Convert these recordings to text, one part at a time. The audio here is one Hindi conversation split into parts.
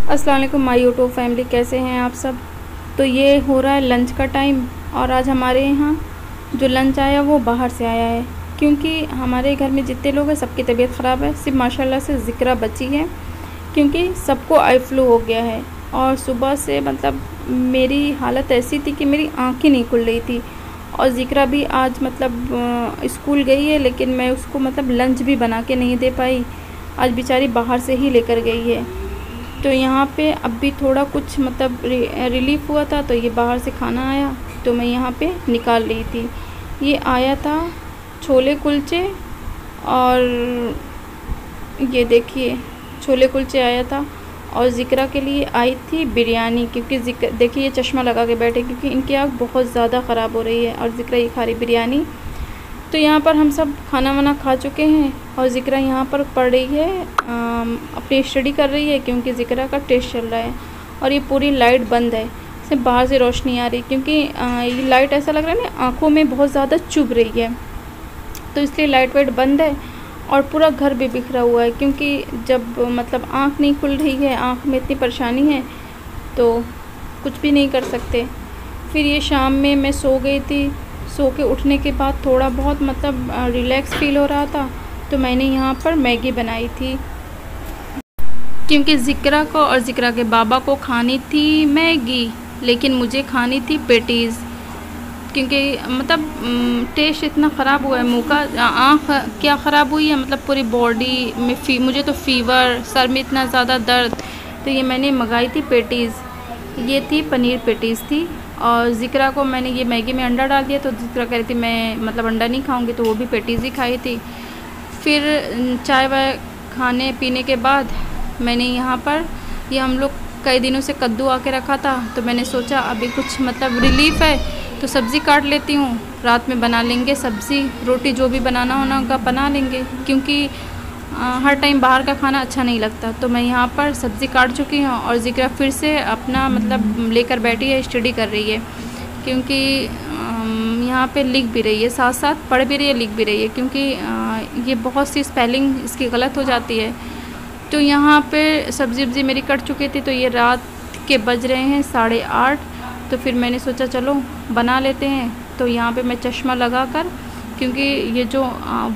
अस्सलाम वालेकुम माय यूट्यूब फैमिली, कैसे हैं आप सब। तो ये हो रहा है लंच का टाइम और आज हमारे यहाँ जो लंच आया वो बाहर से आया है, क्योंकि हमारे घर में जितने लोग हैं सबकी तबीयत ख़राब है। सिर्फ माशाल्लाह से ज़िक्रा बची है, क्योंकि सबको आई फ्लू हो गया है। और सुबह से मतलब मेरी हालत ऐसी थी कि मेरी आँखें नहीं खुल रही थी। और ज़िक्रा भी आज मतलब स्कूल गई है, लेकिन मैं उसको मतलब लंच भी बना के नहीं दे पाई। आज बेचारी बाहर से ही लेकर गई है। तो यहाँ पे अब भी थोड़ा कुछ मतलब रिलीफ़ हुआ था, तो ये बाहर से खाना आया तो मैं यहाँ पे निकाल रही थी। ये आया था छोले कुलचे, और ये देखिए छोले कुलचे आया था। और ज़िक्रा के लिए आई थी बिरयानी, क्योंकि देखिए ये चश्मा लगा के बैठे, क्योंकि इनकी आँख बहुत ज़्यादा ख़राब हो रही है। और ज़िक्रा ये खा रही बिरयानी। तो यहाँ पर हम सब खाना वाना खा चुके हैं और ज़िक्रा यहाँ पर पढ़ रही है, अपनी स्टडी कर रही है, क्योंकि ज़िक्रा का टेस्ट चल रहा है। और ये पूरी लाइट बंद है, सिर्फ बाहर से रोशनी आ रही, क्योंकि ये लाइट ऐसा लग रहा है ना आँखों में बहुत ज़्यादा चुभ रही है, तो इसलिए लाइट वाइट बंद है। और पूरा घर भी बिखरा हुआ है, क्योंकि जब मतलब आँख नहीं खुल रही है, आँख में इतनी परेशानी है तो कुछ भी नहीं कर सकते। फिर ये शाम में मैं सो गई थी। सो के उठने के बाद थोड़ा बहुत मतलब रिलैक्स फील हो रहा था, तो मैंने यहाँ पर मैगी बनाई थी, क्योंकि ज़िक्रा को और ज़िक्रा के बाबा को खानी थी मैगी, लेकिन मुझे खानी थी पेटीज़, क्योंकि मतलब टेस्ट इतना ख़राब हुआ है मुँह का। आँख क्या ख़राब हुई है, मतलब पूरी बॉडी में मुझे तो फ़ीवर, सर में इतना ज़्यादा दर्द। तो ये मैंने मंगाई थी पेटीज़, ये थी पनीर पेटीज़ थी। और ज़िक्रा को मैंने ये मैगी में अंडा डाल दिया, तो ज़िक्रा कह रही थी मैं मतलब अंडा नहीं खाऊंगी, तो वो भी पेटीज़ ही खाई थी। फिर चाय वाय खाने पीने के बाद मैंने यहाँ पर ये हम लोग कई दिनों से कद्दू आके रखा था, तो मैंने सोचा अभी कुछ मतलब रिलीफ़ है तो सब्ज़ी काट लेती हूँ, रात में बना लेंगे सब्ज़ी, रोटी जो भी बनाना होना होगा बना लेंगे, क्योंकि हर टाइम बाहर का खाना अच्छा नहीं लगता। तो मैं यहाँ पर सब्ज़ी काट चुकी हूँ और ज़िक्रा फिर से अपना मतलब लेकर बैठी है, स्टडी कर रही है, क्योंकि यहाँ पे लिख भी रही है, साथ साथ पढ़ भी रही है, लिख भी रही है, क्योंकि ये बहुत सी स्पेलिंग इसकी गलत हो जाती है। तो यहाँ पे सब्ज़ी वब्ज़ी मेरी कट चुकी थी, तो ये रात के बज रहे हैं 8:30। तो फिर मैंने सोचा चलो बना लेते हैं। तो यहाँ पे मैं चश्मा लगा कर, क्योंकि ये जो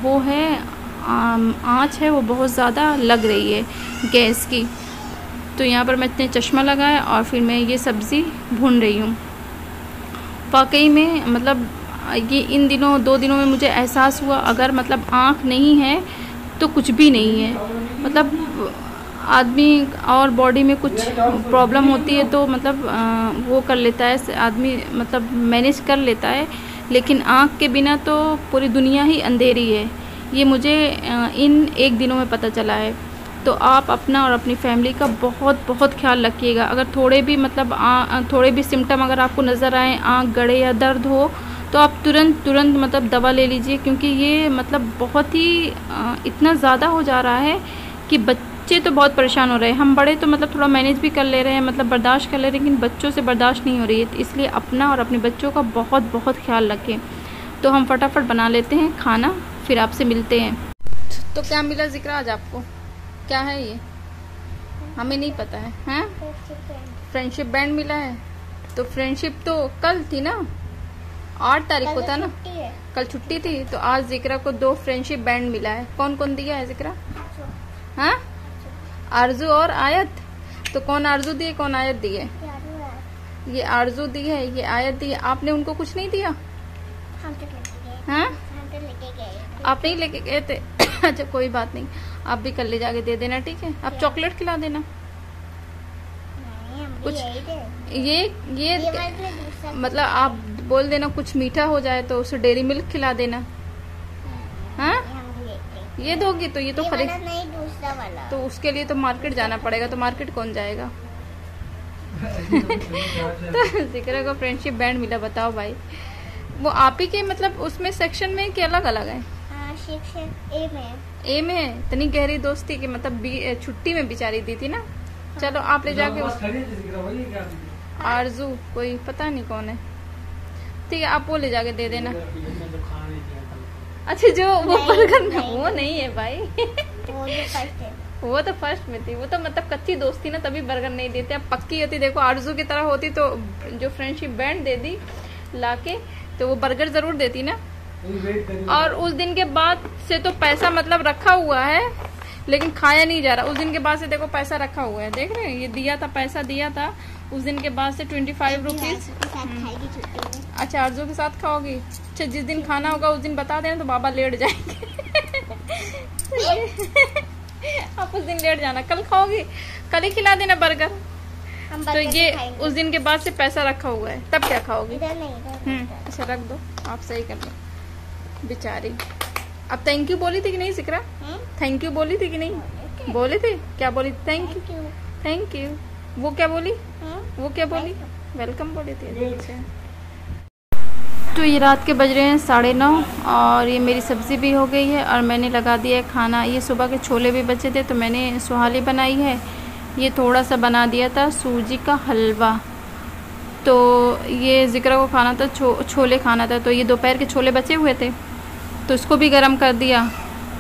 वो है आँच है वो बहुत ज़्यादा लग रही है गैस की, तो यहाँ पर मैंने चश्मा लगाया और फिर मैं ये सब्ज़ी भून रही हूँ। वाकई में मतलब ये इन दिनों 2 दिनों में मुझे एहसास हुआ, अगर मतलब आँख नहीं है तो कुछ भी नहीं है। मतलब आदमी और बॉडी में कुछ प्रॉब्लम होती है तो मतलब वो कर लेता है आदमी, मतलब मैनेज कर लेता है, लेकिन आँख के बिना तो पूरी दुनिया ही अंधेरी है। ये मुझे इन 1 दिनों में पता चला है। तो आप अपना और अपनी फैमिली का बहुत बहुत ख्याल रखिएगा। अगर थोड़े भी मतलब थोड़े भी सिम्टम अगर आपको नज़र आए, आँख गड़े या दर्द हो, तो आप तुरंत मतलब दवा ले लीजिए, क्योंकि ये मतलब बहुत ही इतना ज़्यादा हो जा रहा है कि बच्चे तो बहुत परेशान हो रहे हैं। हम बड़े तो मतलब थोड़ा मैनेज भी कर ले रहे हैं, मतलब बर्दाश्त कर ले रहे हैं, लेकिन बच्चों से बर्दाश्त नहीं हो रही है। तो इसलिए अपना और अपने बच्चों का बहुत बहुत ख्याल रखें। तो हम फटाफट बना लेते हैं खाना, फिर आपसे मिलते हैं। तो क्या मिला ज़िक्रा आज आपको? क्या है ये? हमें नहीं पता है। हैं? फ्रेंडशिप बैंड मिला है। तो फ्रेंडशिप तो कल थी ना, 8 तारीख को था ना, कल छुट्टी थी। तो आज ज़िक्रा को 2 फ्रेंडशिप बैंड मिला है। कौन कौन दिया है ज़िक्रा? हाँ, आरजू और आयत। तो कौन आरजू दिए, कौन आयत दिए? ये आरजू दी है, ये आयत दी है। आपने उनको कुछ नहीं दिया? हाँ, आप नहीं लेके गए थे? अच्छा कोई बात नहीं, आप भी कल ले जाके दे देना, ठीक है? आप चॉकलेट खिला देना कुछ। ये मतलब आप बोल देना कुछ मीठा हो जाए तो उसे डेयरी मिल्क खिला देना। हाँ, ये दोगी तो ये तो खरीद नहीं, दूसरा वाला। तो उसके लिए तो मार्केट जाना पड़ेगा। तो मार्केट कौन जाएगा? तो ज़िक्रा को फ्रेंडशिप बैंड मिला, बताओ भाई। वो आप ही के मतलब उसमें सेक्शन में कि अलग अलग है? सेक्शन ए में है। इतनी गहरी दोस्ती कि मतलब छुट्टी में बेचारी दी थी ना। चलो आप ले जाके आरजू, कोई पता नहीं कौन है, ठीक है, आप वो ले जाके दे देना। अच्छा जो वो बर्गर में वो नहीं है भाई। वो तो फर्स्ट में थी, वो तो मतलब कच्ची दोस्ती ना, तभी बर्गर नहीं देते। अब पक्की होती, देखो आरजू की तरह होती तो जो फ्रेंडशिप बैंड दे दी लाके, तो वो बर्गर जरूर देती ना। और उस दिन के बाद से तो पैसा मतलब रखा हुआ है, लेकिन खाया नहीं जा रहा। उस दिन के बाद से देखो पैसा रखा हुआ है, देख रहे हैं, ये दिया था, पैसा दिया था उस दिन के बाद से 25 रुपीज। अच्छा, आरजू के साथ खाओगी? अच्छा, जिस दिन खाना होगा उस दिन बता देना, तो बाबा लेट जाएंगे। आप उस दिन लेट जाना, कल खाओगी, कल ही खिला देना बर्गर। तो ये उस दिन के बाद से पैसा रखा हुआ है, तब क्या खाओगी? अच्छा रख दो, आप सही कर लो बेचारी। अब थैंक यू बोली थी कि नहीं सिकरा? थैंक यू बोली थी कि नहीं? बोली थी, क्या बोली? Thank you, thank you. वो क्या बोली? वो क्या बोली? वेलकम बोली थी। अच्छा, तो ये रात के बज रहे हैं 9:30 और ये मेरी सब्ज़ी भी हो गई है और मैंने लगा दिया है खाना। ये सुबह के छोले भी बचे थे तो मैंने सुहाली बनाई है। ये थोड़ा सा बना दिया था सूजी का हलवा। तो ये ज़िक्रा को खाना था, छोले खाना था, तो ये दोपहर के छोले बचे हुए थे तो इसको भी गरम कर दिया।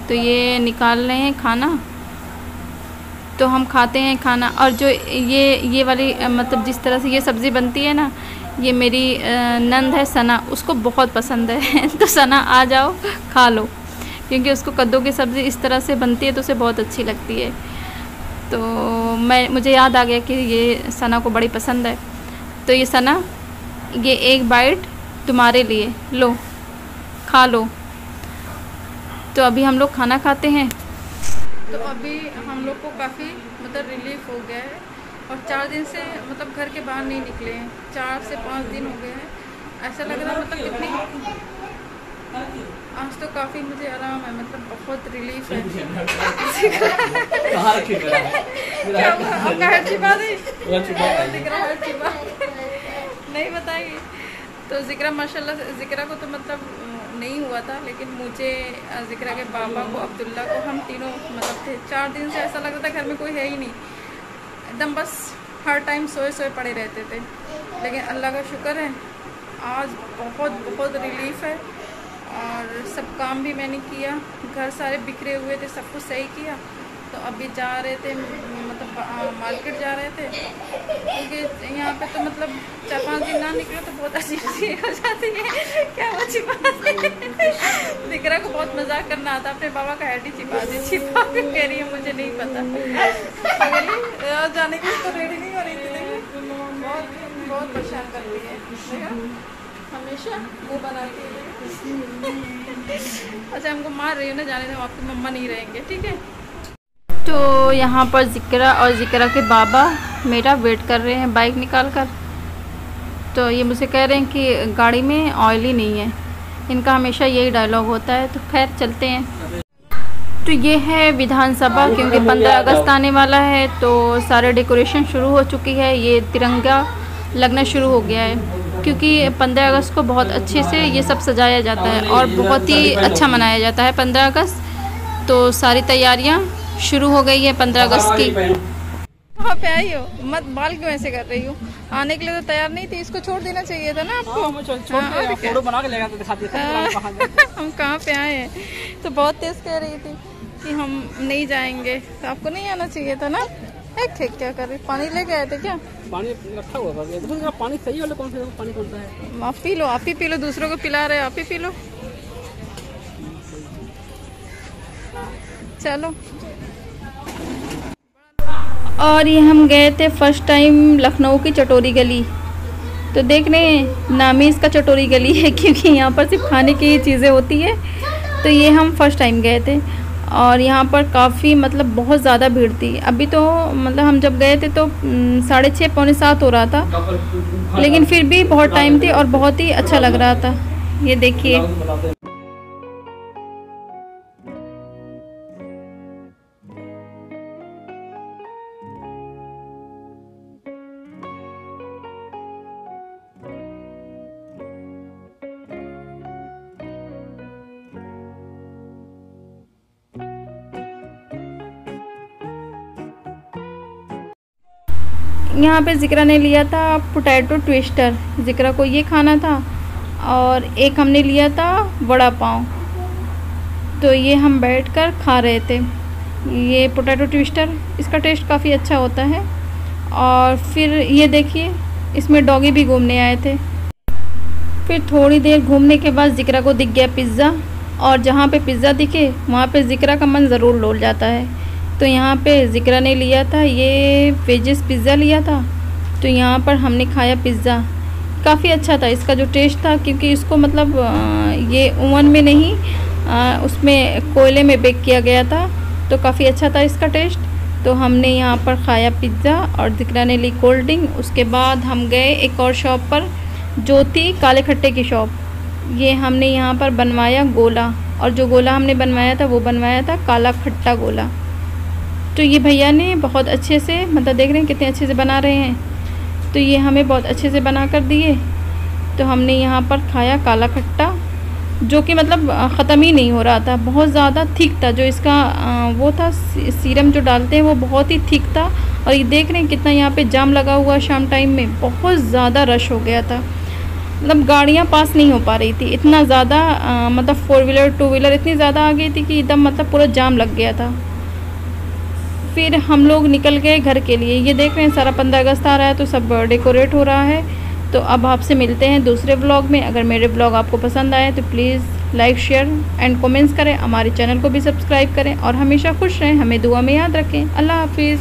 तो ये निकाल रहे हैं खाना, तो हम खाते हैं खाना। और जो ये वाली मतलब जिस तरह से ये सब्ज़ी बनती है ना, ये मेरी नंद है सना, उसको बहुत पसंद है। तो सना आ जाओ खा लो, क्योंकि उसको कद्दू की सब्ज़ी इस तरह से बनती है तो उसे बहुत अच्छी लगती है। तो मुझे याद आ गया कि ये सना को बड़ी पसंद है। तो ये सना, ये एक बाइट तुम्हारे लिए, लो खा लो। तो अभी हम लोग खाना खाते हैं। तो अभी हम लोग को काफ़ी मतलब रिलीफ हो गया है और 4 दिन से मतलब घर के बाहर नहीं निकले हैं। 4 से 5 दिन हो गए हैं। ऐसा लग रहा है मतलब कितनी, आज तो काफ़ी मुझे आराम है, मतलब बहुत रिलीफ है। क्या हुआ? आपका हेड छिपा दे, नहीं बताएगी। तो ज़िक्रा माशाल्लाह, ज़िक्रा को तो मतलब नहीं हुआ था, लेकिन मुझे, ज़िक्रा के पापा को, अब्दुल्ला को, हम तीनों मतलब थे। 4 दिन से ऐसा लग रहा था घर में कोई है ही नहीं, एकदम बस हर टाइम सोए पड़े रहते थे। लेकिन अल्लाह का शुक्र है आज बहुत रिलीफ है। और सब काम भी मैंने किया, घर सारे बिखरे हुए थे, सब कुछ सही किया। तो अभी जा रहे थे, मतलब मार्केट जा रहे थे, क्योंकि यहाँ पे तो मतलब 4-5 दिन ना निकले तो बहुत अजीब सी हो जाती है। क्या वो छिपा ज़िक्रा को बहुत मजाक करना आता, अपने बाबा का हेड ही छिपा के कह रही है मुझे नहीं पता। जाने की तो रेडी नहीं हो रही थी, बहुत परेशान करती है हमेशा, वो बनाती है। अच्छा, हमको मार रही हो ना, जाने दो, आपकी मम्मा नहीं रहेंगे, ठीक है। तो यहाँ पर ज़िक्रा और ज़िक्रा के बाबा मेरा वेट कर रहे हैं बाइक निकाल कर। तो ये मुझे कह रहे हैं कि गाड़ी में ऑयल ही नहीं है, इनका हमेशा यही डायलॉग होता है। तो खैर चलते हैं। तो ये है विधानसभा, क्योंकि 15 अगस्त आने वाला है तो सारे डेकोरेशन शुरू हो चुकी है। ये तिरंगा लगना शुरू हो गया है, क्योंकि 15 अगस्त को बहुत अच्छे से ये सब सजाया जाता है और बहुत ही अच्छा मनाया जाता है 15 अगस्त। तो सारी तैयारियां शुरू हो गई है 15 अगस्त की। कहाँ पे आई हो? मत, बाल क्यों ऐसे कर रही हो? आने के लिए तो तैयार नहीं थी, इसको छोड़ देना चाहिए था ना आपको। फोटो बना के लेगा तो दिखाती है। हम कहाँ पे आए हैं? तो बहुत तेज कह रही थी कि हम नहीं जाएंगे, तो आपको नहीं आना चाहिए था ना। एक क्या कर रही, पानी लेके आए थे क्या? पानी रखा हुआ है, पानी सही वाला कौन सा पानी कौन सा है? आप पी लो, आप ही पी लो, दूसरों को पिला रहे, आप ही पी लो। चलो। और ये हम गए थे फर्स्ट टाइम लखनऊ की चटोरी गली। तो देख रहे हैं, नाम ही इसका चटोरी गली है, क्योंकि यहाँ पर सिर्फ खाने की चीज़ें होती है। तो ये हम फर्स्ट टाइम गए थे और यहाँ पर काफ़ी मतलब बहुत ज़्यादा भीड़ थी। अभी तो मतलब हम जब गए थे तो 6:30 पौने 7 हो रहा था, लेकिन फिर भी बहुत टाइम थी और बहुत ही अच्छा लग रहा था। ये देखिए, यहाँ पे ज़िक्रा ने लिया था पोटैटो ट्विस्टर, ज़िक्रा को ये खाना था, और एक हमने लिया था वड़ा पाव। तो ये हम बैठकर खा रहे थे। ये पोटैटो ट्विस्टर, इसका टेस्ट काफ़ी अच्छा होता है। और फिर ये देखिए, इसमें डॉगी भी घूमने आए थे। फिर थोड़ी देर घूमने के बाद ज़िक्रा को दिख गया पिज़्ज़ा, और जहाँ पे पिज़्ज़ा दिखे वहाँ पे ज़िक्रा का मन ज़रूर डोल जाता है। तो यहाँ पे ज़िक्रा ने लिया था ये वेजिस पिज़्ज़ा लिया था। तो यहाँ पर हमने खाया पिज़्ज़ा, काफ़ी अच्छा था इसका जो टेस्ट था, क्योंकि इसको मतलब ये ओवन में नहीं उसमें कोयले में बेक किया गया था, तो काफ़ी अच्छा था इसका टेस्ट। तो हमने यहाँ पर खाया पिज़्ज़ा और ज़िक्रा ने ली कोल्ड ड्रिंक। उसके बाद हम गए एक और शॉप पर जो थी काले खट्टे की शॉप। ये हमने यहाँ पर बनवाया गोला, और जो गोला हमने बनवाया था वो बनवाया था काला खट्टा गोला। तो ये भैया ने बहुत अच्छे से, मतलब देख रहे हैं कितने अच्छे से बना रहे हैं, तो ये हमें बहुत अच्छे से बना कर दिए। तो हमने यहाँ पर खाया काला खट्टा, जो कि मतलब ख़त्म ही नहीं हो रहा था, बहुत ज़्यादा थिक था। जो इसका वो था सीरम जो डालते हैं वो बहुत ही थिक था। और ये देख रहे हैं कितना यहाँ पे जाम लगा हुआ, शाम टाइम में बहुत ज़्यादा रश हो गया था, मतलब गाड़ियाँ पास नहीं हो पा रही थी, इतना ज़्यादा मतलब 4 व्हीलर 2 व्हीलर इतनी ज़्यादा आ गई थी कि एकदम मतलब पूरा जाम लग गया था। फिर हम लोग निकल गए घर के लिए। ये देख रहे हैं सारा 15 अगस्त आ रहा है तो सब डेकोरेट हो रहा है। तो अब आपसे मिलते हैं दूसरे ब्लॉग में। अगर मेरे ब्लॉग आपको पसंद आए तो please like share and comments करें, हमारे चैनल को भी सब्सक्राइब करें और हमेशा खुश रहें, हमें दुआ में याद रखें। अल्लाह हाफिज़।